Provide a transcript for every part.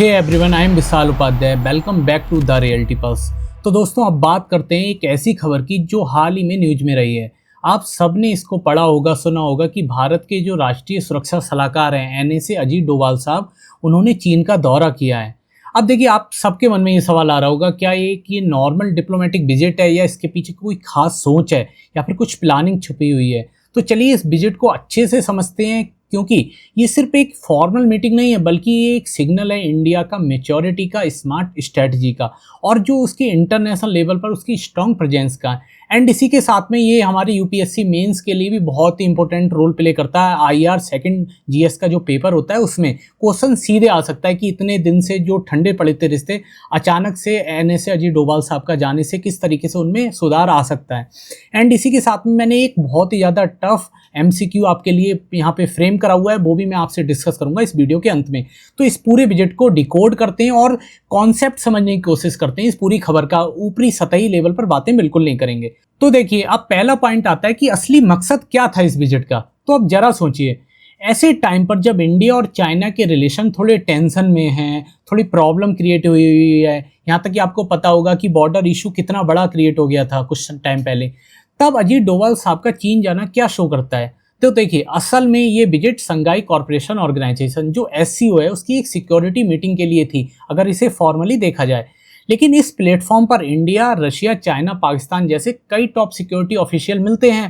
Hey everyone, I am Vishal Upadhyay. Welcome back to the reality pulse. तो दोस्तों, अब बात करते हैं एक ऐसी खबर की जो हाल ही में न्यूज में रही है। आप सबने इसको पढ़ा होगा, सुना होगा कि भारत के जो राष्ट्रीय सुरक्षा सलाहकार हैं एनएसए अजीत डोभाल साहब, उन्होंने चीन का दौरा किया है। अब देखिए, आप सबके मन में ये सवाल आ रहा होगा, क्या ये नॉर्मल डिप्लोमेटिक विजिट है या इसके पीछे कोई खास सोच है या फिर कुछ प्लानिंग छुपी हुई है। तो चलिए इस विजिट को अच्छे से समझते हैं, क्योंकि ये सिर्फ एक फॉर्मल मीटिंग नहीं है बल्कि ये एक सिग्नल है इंडिया का मैच्योरिटी का, स्मार्ट स्ट्रेटजी का, और जो उसके इंटरनेशनल लेवल पर उसकी स्ट्रॉन्ग प्रेजेंस का। एंड इसी के साथ में ये हमारे यूपीएससी मेंस के लिए भी बहुत ही इंपॉर्टेंट रोल प्ले करता है। आईआर सेकंड जीएस का जो पेपर होता है उसमें क्वेश्चन सीधे आ सकता है कि इतने दिन से जो ठंडे पड़े थे रिश्ते, अचानक से एनएसए अजीत डोभाल साहब का जाने से किस तरीके से उनमें सुधार आ सकता है। एंड इसी के साथ में मैंने एक बहुत ही ज़्यादा टफ एमसीक्यू आपके लिए यहाँ पे फ्रेम करा हुआ है, वो भी मैं आपसे डिस्कस करूंगा इस वीडियो के अंत में। तो इस पूरे विजिट को डिकोड करते हैं और कॉन्सेप्ट समझने की कोशिश करते हैं। इस पूरी खबर का ऊपरी सतही लेवल पर बातें बिल्कुल नहीं करेंगे। तो देखिए, अब पहला पॉइंट आता है कि असली मकसद क्या था इस विजिट का। तो अब जरा सोचिए, ऐसे टाइम पर जब इंडिया और चाइना के रिलेशन थोड़े टेंशन में हैं, थोड़ी प्रॉब्लम क्रिएट हुई है, यहाँ तक कि आपको पता होगा कि बॉर्डर इशू कितना बड़ा क्रिएट हो गया था कुछ टाइम पहले, तब अजीत डोभाल साहब का चीन जाना क्या शो करता है। तो देखिए, असल में ये विजिट संघाई कॉर्पोरेशन ऑर्गेनाइजेशन जो एससीओ है उसकी एक सिक्योरिटी मीटिंग के लिए थी, अगर इसे फॉर्मली देखा जाए। लेकिन इस प्लेटफॉर्म पर इंडिया, रशिया, चाइना, पाकिस्तान जैसे कई टॉप सिक्योरिटी ऑफिशियल मिलते हैं।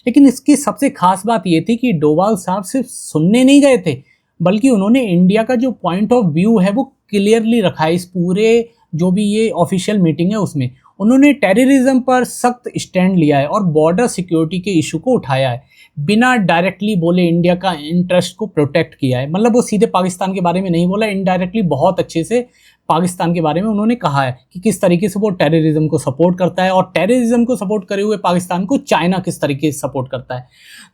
लेकिन इसकी सबसे खास बात ये थी कि डोभाल साहब सिर्फ सुनने नहीं गए थे, बल्कि उन्होंने इंडिया का जो पॉइंट ऑफ व्यू है वो क्लियरली रखा है। इस पूरे जो भी ये ऑफिशियल मीटिंग है उसमें उन्होंने टेररिज्म पर सख्त स्टैंड लिया है और बॉर्डर सिक्योरिटी के इशू को उठाया है। बिना डायरेक्टली बोले इंडिया का इंटरेस्ट को प्रोटेक्ट किया है। मतलब वो सीधे पाकिस्तान के बारे में नहीं बोला, इनडायरेक्टली बहुत अच्छे से पाकिस्तान के बारे में उन्होंने कहा है कि किस तरीके से वो टेररिज्म को सपोर्ट करता है, और टेररिज्म को सपोर्ट करे हुए पाकिस्तान को चाइना किस तरीके से सपोर्ट करता है।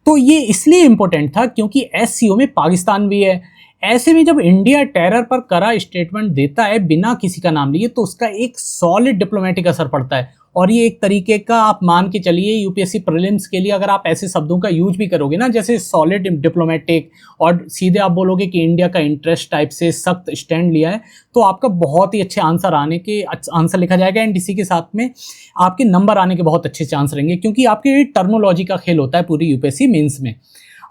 तो ये इसलिए इंपॉर्टेंट था क्योंकि एससीओ में पाकिस्तान भी है। ऐसे में जब इंडिया टेरर पर कड़ा स्टेटमेंट देता है बिना किसी का नाम लिए, तो उसका एक सॉलिड डिप्लोमेटिक असर पड़ता है। और ये एक तरीके का आप मान के चलिए, यूपीएससी प्रीलिम्स के लिए अगर आप ऐसे शब्दों का यूज भी करोगे ना, जैसे सॉलिड डिप्लोमेटिक, और सीधे आप बोलोगे कि इंडिया का इंटरेस्ट टाइप से सख्त स्टैंड लिया है, तो आपका बहुत ही अच्छे आंसर लिखा जाएगा। एंड इसी के साथ में आपके नंबर आने के बहुत अच्छे चांस रहेंगे, क्योंकि आपके टर्मोलॉजी का खेल होता है पूरी यूपीएससी मेंस में।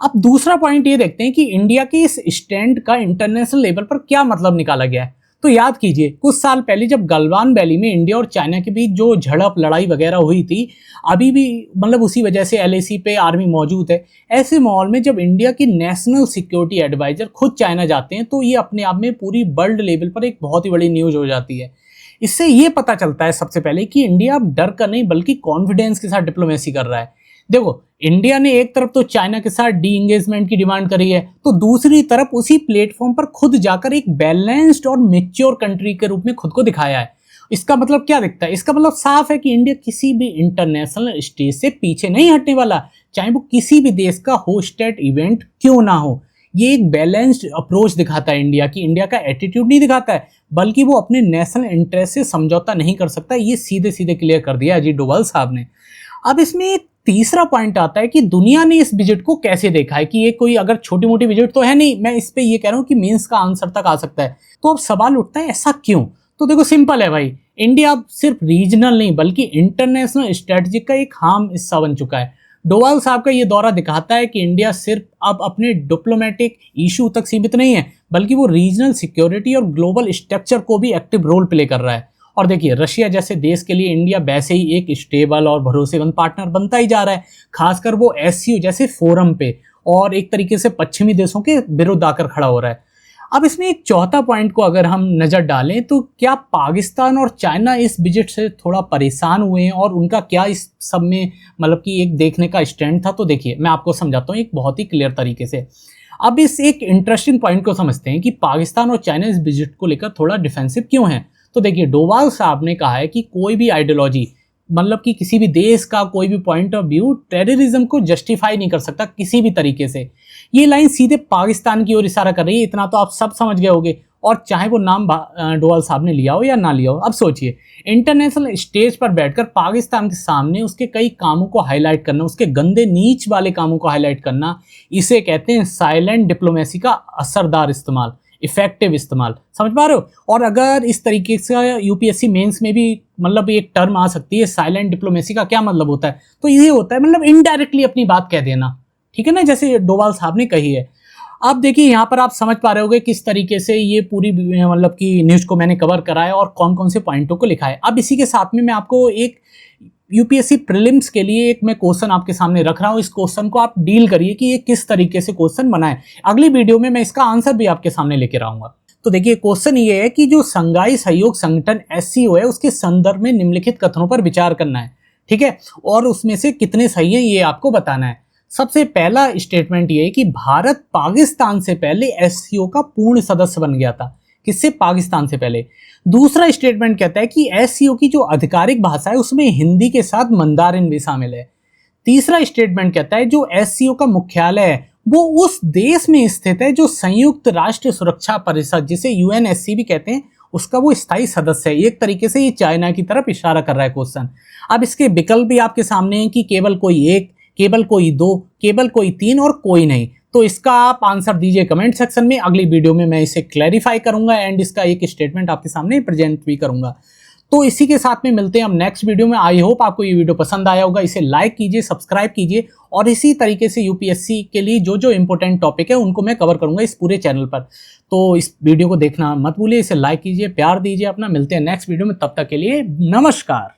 अब दूसरा पॉइंट ये देखते हैं कि इंडिया के इस स्टैंड का इंटरनेशनल लेवल पर क्या मतलब निकाला गया है। तो याद कीजिए, कुछ साल पहले जब गलवान वैली में इंडिया और चाइना के बीच जो झड़प लड़ाई वगैरह हुई थी, अभी भी मतलब उसी वजह से एलएसी पे आर्मी मौजूद है। ऐसे माहौल में जब इंडिया की नेशनल सिक्योरिटी एडवाइजर खुद चाइना जाते हैं, तो ये अपने आप में पूरी वर्ल्ड लेवल पर एक बहुत ही बड़ी न्यूज हो जाती है। इससे ये पता चलता है सबसे पहले कि इंडिया अब डर कर नहीं बल्कि कॉन्फिडेंस के साथ डिप्लोमेसी कर रहा है। देखो, इंडिया ने एक तरफ तो चाइना के साथ डी इंगेजमेंट की डिमांड करी है, तो दूसरी तरफ उसी प्लेटफॉर्म पर खुद जाकर एक बैलेंस्ड और मैच्योर कंट्री के रूप में खुद को दिखाया है। इसका मतलब क्या दिखता है? इसका मतलब साफ है कि इंडिया किसी भी इंटरनेशनल स्टेज से पीछे नहीं हटने वाला, चाहे वो किसी भी देश का होस्टेड इवेंट क्यों ना हो। ये एक बैलेंस्ड अप्रोच दिखाता है इंडिया की। इंडिया का एटीट्यूड नहीं दिखाता है, बल्कि वो अपने नेशनल इंटरेस्ट से समझौता नहीं कर सकता। ये सीधे सीधे क्लियर कर दिया अजीत डोभाल साहब ने। अब इसमें एक तीसरा पॉइंट आता है कि दुनिया ने इस विजिट को कैसे देखा है, कि ये कोई अगर छोटी मोटी विजिट तो है नहीं। मैं इस पे ये कह रहा हूँ कि मेंस का आंसर तक आ सकता है। तो अब सवाल उठता है, ऐसा क्यों? तो देखो, सिंपल है भाई, इंडिया अब सिर्फ रीजनल नहीं बल्कि इंटरनेशनल स्ट्रेटजी का एक अहम हिस्सा बन चुका है। डोभाल साहब का ये दौरा दिखाता है कि इंडिया सिर्फ अब अपने डिप्लोमेटिक इशू तक सीमित नहीं है, बल्कि वो रीजनल सिक्योरिटी और ग्लोबल स्ट्रक्चर को भी एक्टिव रोल प्ले कर रहा है। और देखिए, रशिया जैसे देश के लिए इंडिया वैसे ही एक स्टेबल और भरोसेमंद पार्टनर बनता ही जा रहा है, खासकर वो एससीओ जैसे फोरम पे, और एक तरीके से पश्चिमी देशों के विरुद्ध आकर खड़ा हो रहा है। अब इसमें एक चौथा पॉइंट को अगर हम नज़र डालें, तो क्या पाकिस्तान और चाइना इस विजिट से थोड़ा परेशान हुए हैं, और उनका क्या इस सब में मतलब कि एक देखने का स्टैंड था? तो देखिए, मैं आपको समझाता हूँ एक बहुत ही क्लियर तरीके से। अब इस एक इंटरेस्टिंग पॉइंट को समझते हैं कि पाकिस्तान और चाइना इस विजिट को लेकर थोड़ा डिफेंसिव क्यों है। तो देखिए, डोभाल साहब ने कहा है कि कोई भी आइडियोलॉजी, मतलब कि किसी भी देश का कोई भी पॉइंट ऑफ व्यू टेररिज्म को जस्टिफाई नहीं कर सकता किसी भी तरीके से। ये लाइन सीधे पाकिस्तान की ओर इशारा कर रही है, इतना तो आप सब समझ गए होंगे। और चाहे वो नाम डोभाल साहब ने लिया हो या ना लिया हो, अब सोचिए, इंटरनेशनल स्टेज पर बैठकर पाकिस्तान के सामने उसके कई कामों को हाईलाइट करना, उसके गंदे नीच वाले कामों को हाईलाइट करना, इसे कहते हैं साइलेंट डिप्लोमेसी का असरदार इस्तेमाल। इफेक्टिव इस्तेमाल, समझ पा रहे हो। और अगर इस तरीके से यूपीएससी मेंस में भी मतलब एक टर्म आ सकती है साइलेंट डिप्लोमेसी का क्या मतलब होता है, तो ये होता है मतलब इनडायरेक्टली अपनी बात कह देना, ठीक है ना, जैसे डोभाल साहब ने कही है। अब देखिए यहाँ पर आप समझ पा रहे होगे किस तरीके से ये पूरी मतलब कि न्यूज को मैंने कवर करा है और कौन कौन से पॉइंटों को लिखा है। अब इसी के साथ में मैं आपको एक यूपीएससी प्रीलिम्स के लिए एक मैं क्वेश्चन आपके सामने रख रहा हूँ। इस क्वेश्चन को आप डील करिए कि ये किस तरीके से क्वेश्चन बना है। अगली वीडियो में मैं इसका आंसर भी आपके सामने लेकर आऊंगा। तो देखिए क्वेश्चन ये है कि जो संघाई सहयोग संगठन एससीओ है उसके संदर्भ में निम्नलिखित कथनों पर विचार करना है, ठीक है, और उसमें से कितने सही हैं ये आपको बताना है। सबसे पहला स्टेटमेंट ये है कि भारत पाकिस्तान से पहले एससीओ का पूर्ण सदस्य बन गया था। किससे? पाकिस्तान से पहले। दूसरा स्टेटमेंट कहता है कि एससीओ की जो आधिकारिक भाषा है उसमें हिंदी के साथ मंदारिन भी शामिल है। तीसरा स्टेटमेंट कहता है जो एससीओ का मुख्यालय है वो उस देश में स्थित है जो संयुक्त राष्ट्र सुरक्षा परिषद, जिसे यूएनएससी भी कहते हैं, उसका वो स्थायी सदस्य है। एक तरीके से ये चाइना की तरफ इशारा कर रहा है क्वेश्चन। अब इसके विकल्प भी आपके सामने हैं कि केवल कोई एक, केवल कोई दो, केवल कोई तीन और कोई नहीं। तो इसका आप आंसर दीजिए कमेंट सेक्शन में। अगली वीडियो में मैं इसे क्लैरिफाई करूंगा एंड इसका एक स्टेटमेंट आपके सामने प्रेजेंट भी करूंगा। तो इसी के साथ में मिलते हैं हम नेक्स्ट वीडियो में। आई होप आपको ये वीडियो पसंद आया होगा। इसे लाइक कीजिए, सब्सक्राइब कीजिए और इसी तरीके से यूपीएससी के लिए जो जो इंपॉर्टेंट टॉपिक है उनको मैं कवर करूंगा इस पूरे चैनल पर। तो इस वीडियो को देखना मत भूलिए, इसे लाइक कीजिए, प्यार दीजिए अपना। मिलते हैं नेक्स्ट वीडियो में, तब तक के लिए नमस्कार।